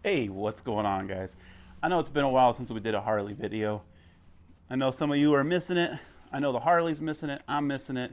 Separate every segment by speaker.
Speaker 1: Hey, what's going on, guys? I know it's been a while since we did a Harley video. I know some of you are missing it. I know the Harley's missing it. I'm missing it.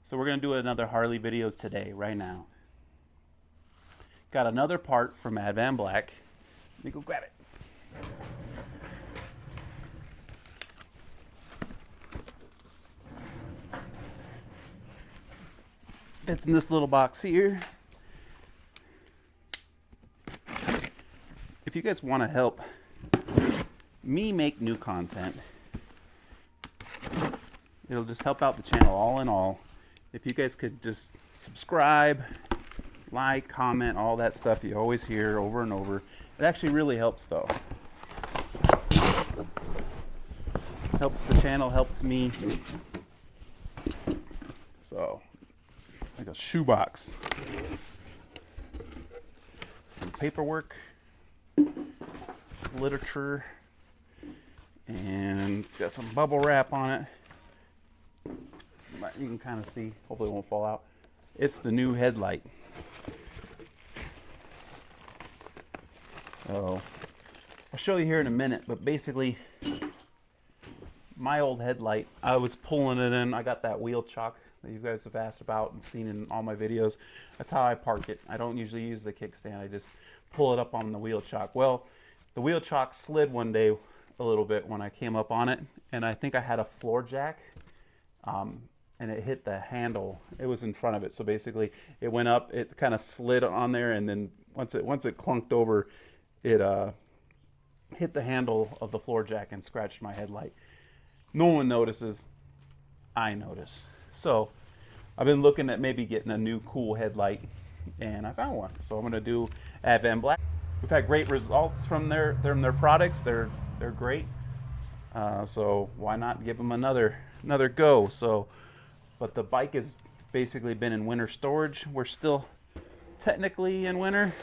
Speaker 1: So we're going to do another Harley video today, right now. Got another part from AdvanBlack. Let me go grab it. Fits in this little box here. If you guys want to help me make new content, it'll just help out the channel all in all. If you guys could just subscribe, like, comment, all that stuff you always hear over and over. It actually really helps though. Helps the channel, helps me. So, like a shoebox. Some paperwork. Literature, and it's got some bubble wrap on it. You can kind of see, hopefully it won't fall out. It's the new Headlight. So I'll show you here in a minute, but basically my old Headlight, I was pulling it in. I got that wheel chock that you guys have asked about and seen in all my videos. That's how I park it. I don't usually use the kickstand. I just pull it up on the wheel chock. Well, the wheel chock slid one day a little bit when I came up on it, and I think I had a floor jack, and it hit the handle. It was in front of it, so basically it went up, it kind of slid on there, and then once it clunked over, it hit the handle of the floor jack and scratched my headlight. No one notices. I notice. So I've been looking at maybe getting a new cool headlight, and I found one. So I'm going to do AdvanBlack. We've had great results from their products. They're great. So why not give them another go? So, but the bike has basically been in winter storage. We're still technically in winter.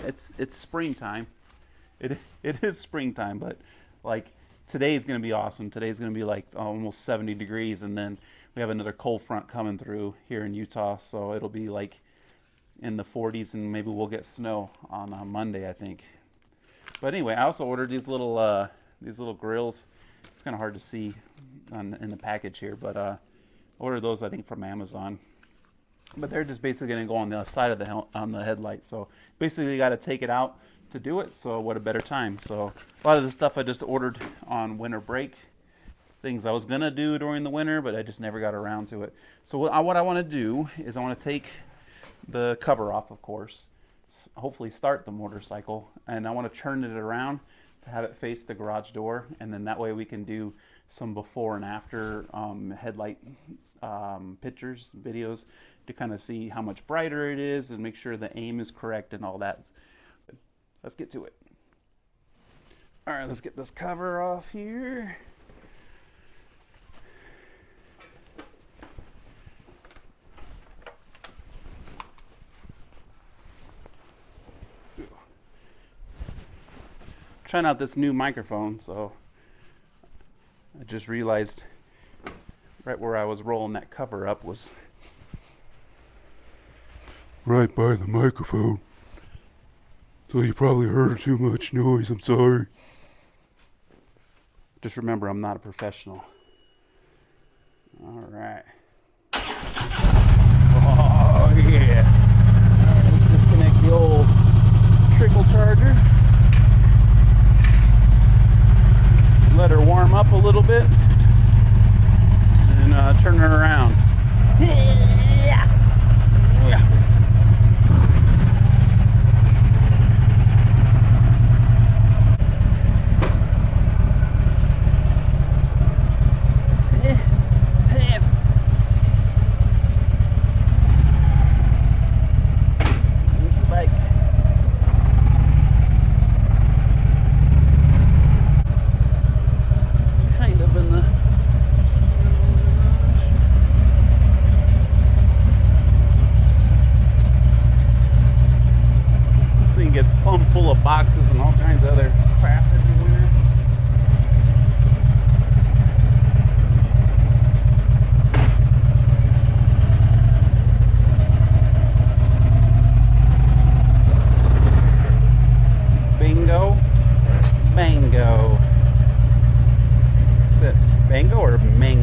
Speaker 1: It's springtime. It is springtime, but like today is going to be awesome. Today's going to be like almost 70 degrees, and then we have another cold front coming through here in Utah. So it'll be like in the 40s, and maybe we'll get snow on Monday, I think. But anyway, I also ordered these little grills. It's kind of hard to see in the package here, but ordered those, I think, from Amazon. But they're just basically going to go on the side of the headlight. So basically, you got to take it out to do it. So what a better time. So a lot of the stuff I just ordered on winter break. Things I was going to do during the winter, but I just never got around to it. So what I want to do is I want to take the cover off, of course, hopefully start the motorcycle, and I want to turn it around to have it face the garage door, and then that way we can do some before and after headlight pictures, videos, to kind of see how much brighter it is and make sure the aim is correct and all that. Let's get to it. All right, let's get this cover off here. Trying out this new microphone, so I just realized right where I was rolling that cover up was right by the microphone, so you probably heard too much noise. I'm sorry. Just remember, I'm not a professional. All right. Oh yeah. Let's disconnect the old trickle charger. Let her warm up a little bit, and turn her around. Gets plumb full of boxes and all kinds of other crap everywhere.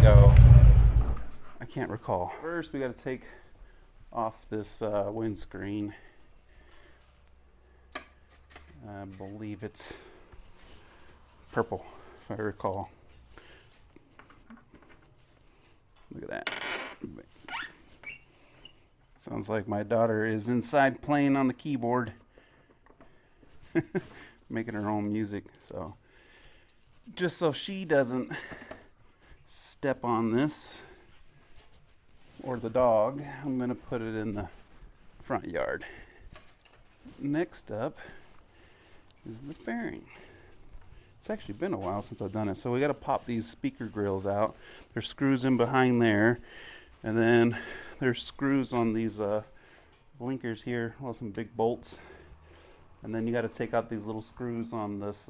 Speaker 1: go? I can't recall. First, we got to take off this windscreen. I believe it's purple, if I recall. Look at that. Sounds like my daughter is inside playing on the keyboard. Making her own music. So just so she doesn't step on this or the dog, I'm going to put it in the front yard. Next up is the fairing. It's actually been a while since I've done it. So we got to pop these speaker grills out. There's screws in behind there. And then there's screws on these blinkers here. Well, some big bolts. And then you got to take out these little screws on this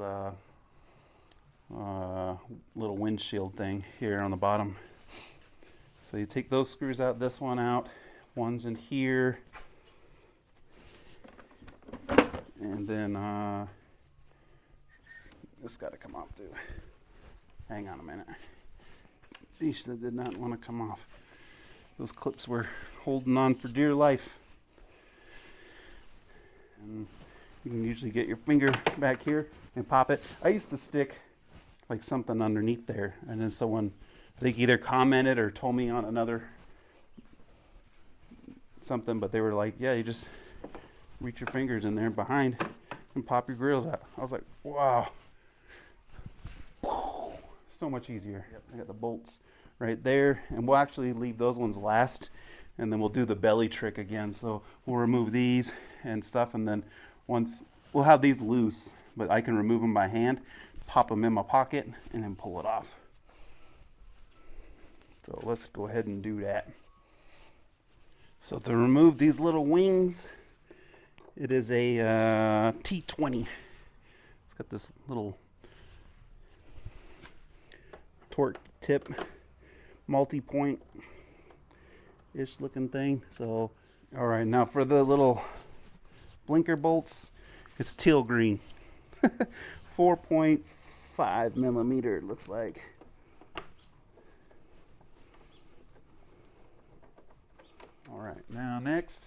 Speaker 1: little windshield thing here on the bottom. So you take those screws out, this one out, one's in here. And then this got to come off too. Hang on a minute. Geez, that did not want to come off. Those clips were holding on for dear life. And you can usually get your finger back here and pop it. I used to stick like something underneath there, and then someone, I think, either commented or told me on another something, but they were like, yeah, you just reach your fingers in there behind and pop your grills out. I was like, wow. So much easier. Yep, I got the bolts right there, and we'll actually leave those ones last, and then we'll do the belly trick again. So we'll remove these and stuff, and then once we'll have these loose, but I can remove them by hand, pop them in my pocket, and then pull it off. So let's go ahead and do that. So to remove these little wings, it is a T20. It's got this little torque tip, multi-point ish looking thing. So all right, now for the little blinker bolts, it's teal green. 4.5 millimeter it looks like. All right, now next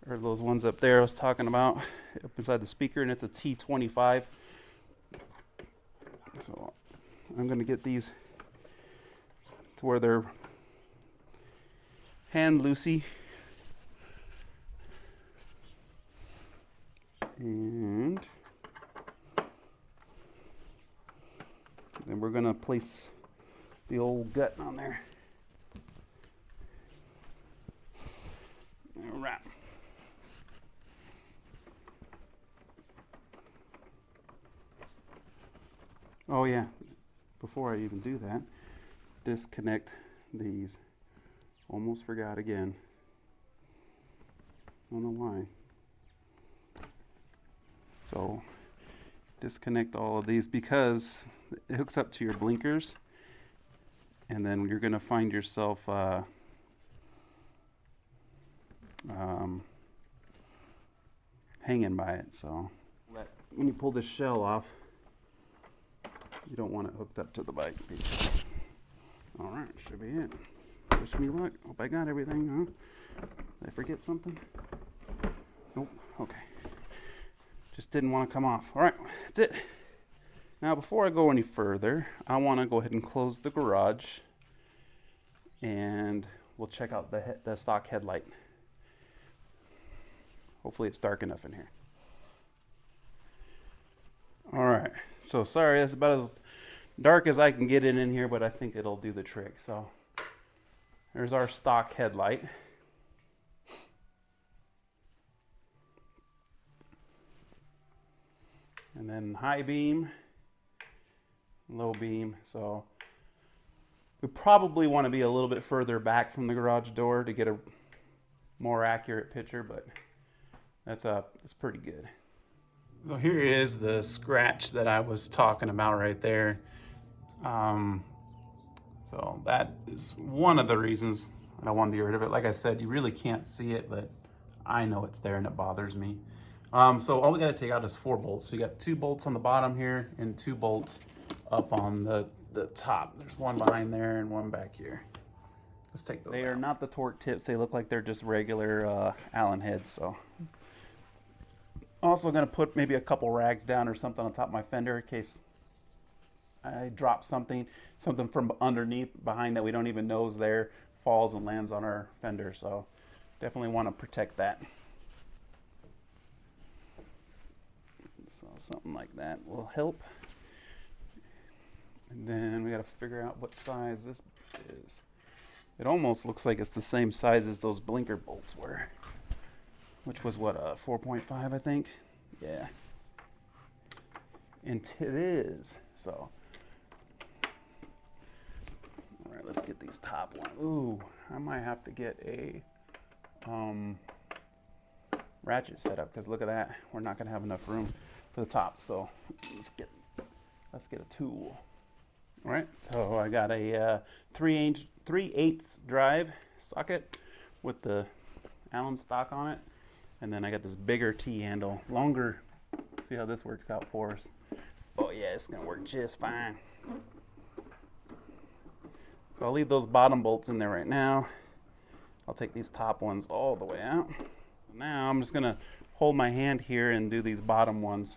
Speaker 1: are those ones up there I was talking about, up inside the speaker, and it's a T25. So I'm going to get these to where they're hand loosey. And then we're going to place the old gut on there. All right. Oh yeah, before I even do that, disconnect these. Almost forgot again on the line. So disconnect all of these because it hooks up to your blinkers, and then you're going to find yourself hanging by it. So when you pull this shell off, you don't want it hooked up to the bike piece. All right, should be it. Wish me luck. Hope I got everything, huh? Did I forget something? Nope. Okay. Just didn't want to come off. All right, that's it. Now, before I go any further, I want to go ahead and close the garage, and we'll check out the stock headlight. Hopefully it's dark enough in here. All right, so sorry, that's about as dark as I can get it in here, but I think it'll do the trick. So there's our stock headlight. And then high beam, low beam. So we probably want to be a little bit further back from the garage door to get a more accurate picture, but it's pretty good. So here is the scratch that I was talking about right there. So that is one of the reasons I wanted to get rid of it. Like I said, you really can't see it, but I know it's there and it bothers me. So all we got to take out is 4 bolts. So you got 2 bolts on the bottom here and 2 bolts up on the the top. There's one behind there and one back here. Let's take those. They are not the torque tips. They look like they're just regular Allen heads. So also going to put maybe a couple rags down or something on top of my fender in case I drop something from underneath behind that we don't even know is there, falls and lands on our fender. So definitely want to protect that. So something like that will help. And then we got to figure out what size this is. It almost looks like it's the same size as those blinker bolts were, which was what, 4.5, I think. Yeah, and it is. So all right, let's get these top ones. Ooh, I might have to get a ratchet set up, because look at that, we're not gonna have enough room for the top. So let's get a tool. All right, so I got a 3/8 drive socket with the Allen stock on it, and then I got this bigger T handle, longer. See how this works out for us. Oh yeah, it's gonna work just fine. So I'll leave those bottom bolts in there right now. I'll take these top ones all the way out. Now I'm just gonna hold my hand here and do these bottom ones.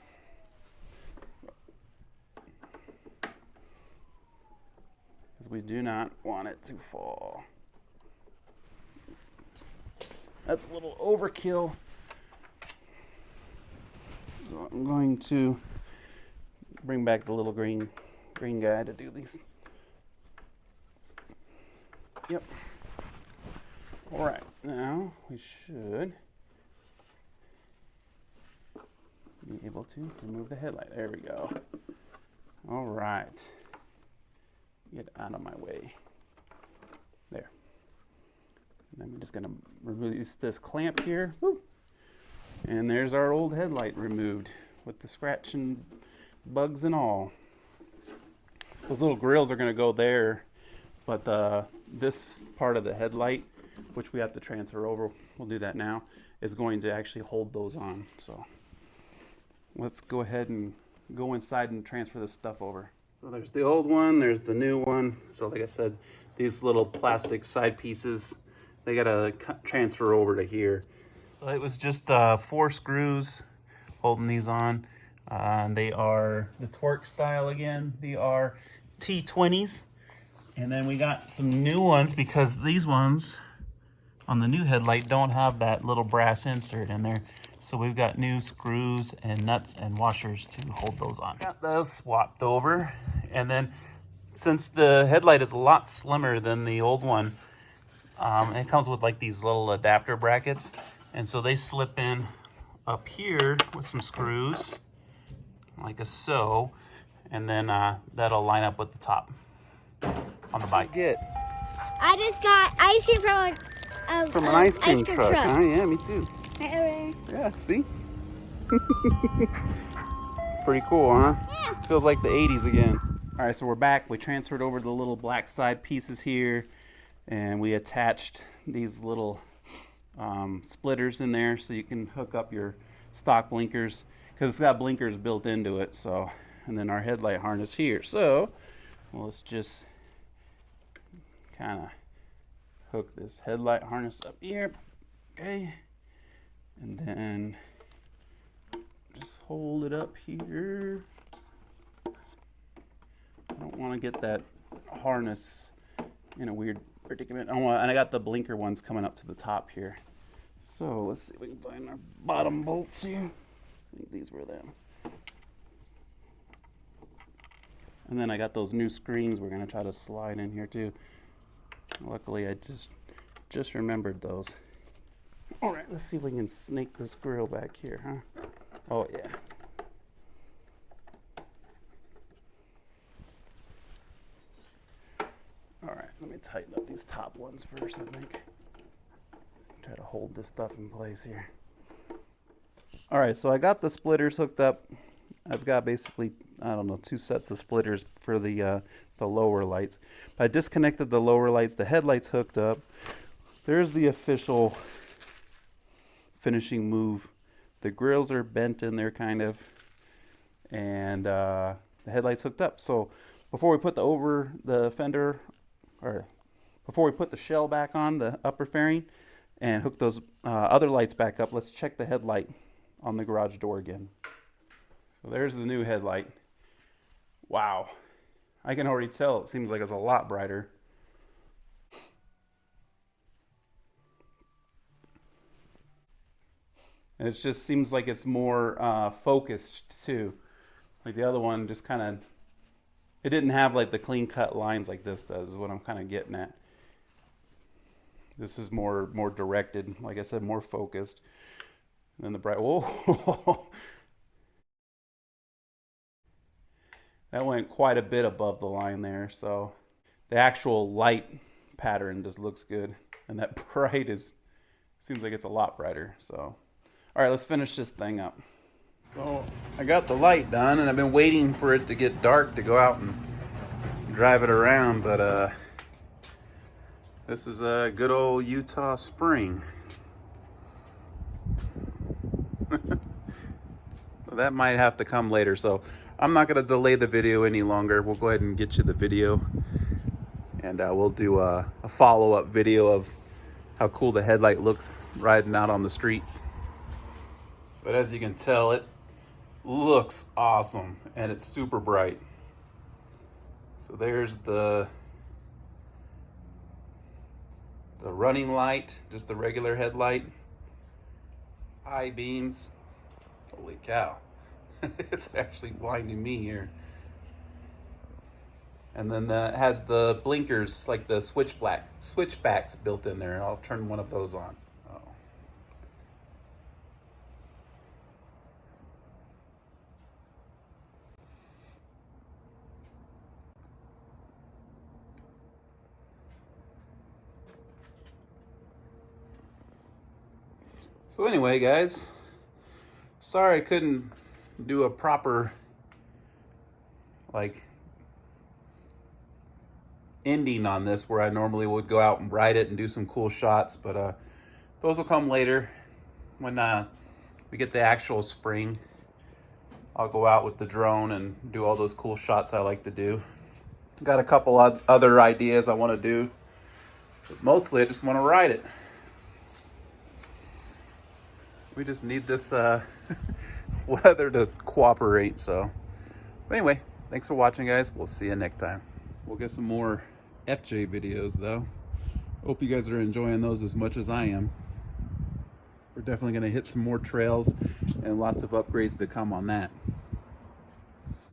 Speaker 1: We do not want it to fall. That's a little overkill. So I'm going to bring back the little green guy to do these. Yep. All right, now we should be able to remove the headlight. There we go. All right. Get out of my way. There. And then I'm just going to release this clamp here. Woo. And there's our old headlight removed with the scratch and bugs and all. Those little grills are going to go there, but this part of the headlight, which we have to transfer over, we'll do that now, is going to actually hold those on. So let's go ahead and go inside and transfer this stuff over. So there's the old one, there's the new one. So like I said, these little plastic side pieces, they gotta transfer over to here. So it was just 4 screws holding these on. They are the torque style again. They are T20s. And then we got some new ones, because these ones on the new headlight don't have that little brass insert in there. So we've got new screws and nuts and washers to hold those on. Got those swapped over. And then since the headlight is a lot slimmer than the old one, it comes with like these little adapter brackets. And so they slip in up here with some screws, like a so. And then that'll line up with the top on the bike.
Speaker 2: I just got ice cream from
Speaker 1: an ice cream truck. Huh? Yeah, me too. Yeah, see? Pretty cool, huh?
Speaker 2: Yeah.
Speaker 1: Feels like the 80s again. All right, so we're back. We transferred over the little black side pieces here, and we attached these little splitters in there so you can hook up your stock blinkers, because it's got blinkers built into it. So, and then our headlight harness here. So let's just kind of hook this headlight harness up here. Okay. And then just hold it up here. I don't want to get that harness in a weird predicament. And I got the blinker ones coming up to the top here. So let's see if we can find our bottom bolts here. I think these were them. And then I got those new screens we're going to try to slide in here too. Luckily I just remembered those. All right, let's see if we can snake this grill back here, huh? Oh, yeah. All right, let me tighten up these top ones first, I think. Try to hold this stuff in place here. All right, so I got the splitters hooked up. I've got basically, I don't know, 2 sets of splitters for the lower lights. I disconnected the lower lights. The headlights hooked up. There's the official finishing move. The grills are bent in there kind of, and the headlights hooked up. So before we put the fender, or before we put the shell back on the upper fairing and hook those other lights back up, let's check the headlight on the garage door again. So there's the new headlight. Wow. I can already tell it seems like it's a lot brighter. And it just seems like it's more focused too. Like the other one just kind of, it didn't have like the clean cut lines like this does, is what I'm kind of getting at. This is more directed, like I said, more focused. And then the bright, whoa. That went quite a bit above the line there. So the actual light pattern just looks good. And that bright seems like it's a lot brighter. So, all right, let's finish this thing up. So I got the light done, and I've been waiting for it to get dark to go out and drive it around, but this is a good old Utah spring. That might have to come later, so I'm not going to delay the video any longer. We'll go ahead and get you the video, and we'll do a follow-up video of how cool the headlight looks riding out on the streets. But as you can tell, it looks awesome, and it's super bright. So there's the running light, just the regular headlight. High beams. Holy cow. It's actually blinding me here. And then it has the blinkers, like the switchbacks built in there. I'll turn one of those on. So anyway, guys, sorry I couldn't do a proper like ending on this where I normally would go out and ride it and do some cool shots, but those will come later when we get the actual spring. I'll go out with the drone and do all those cool shots I like to do. Got a couple other ideas I want to do, but mostly I just want to ride it. We just need this weather to cooperate. So, but anyway, thanks for watching, guys. We'll see you next time. We'll get some more FJ videos though. Hope you guys are enjoying those as much as I am. We're definitely going to hit some more trails and lots of upgrades to come on that.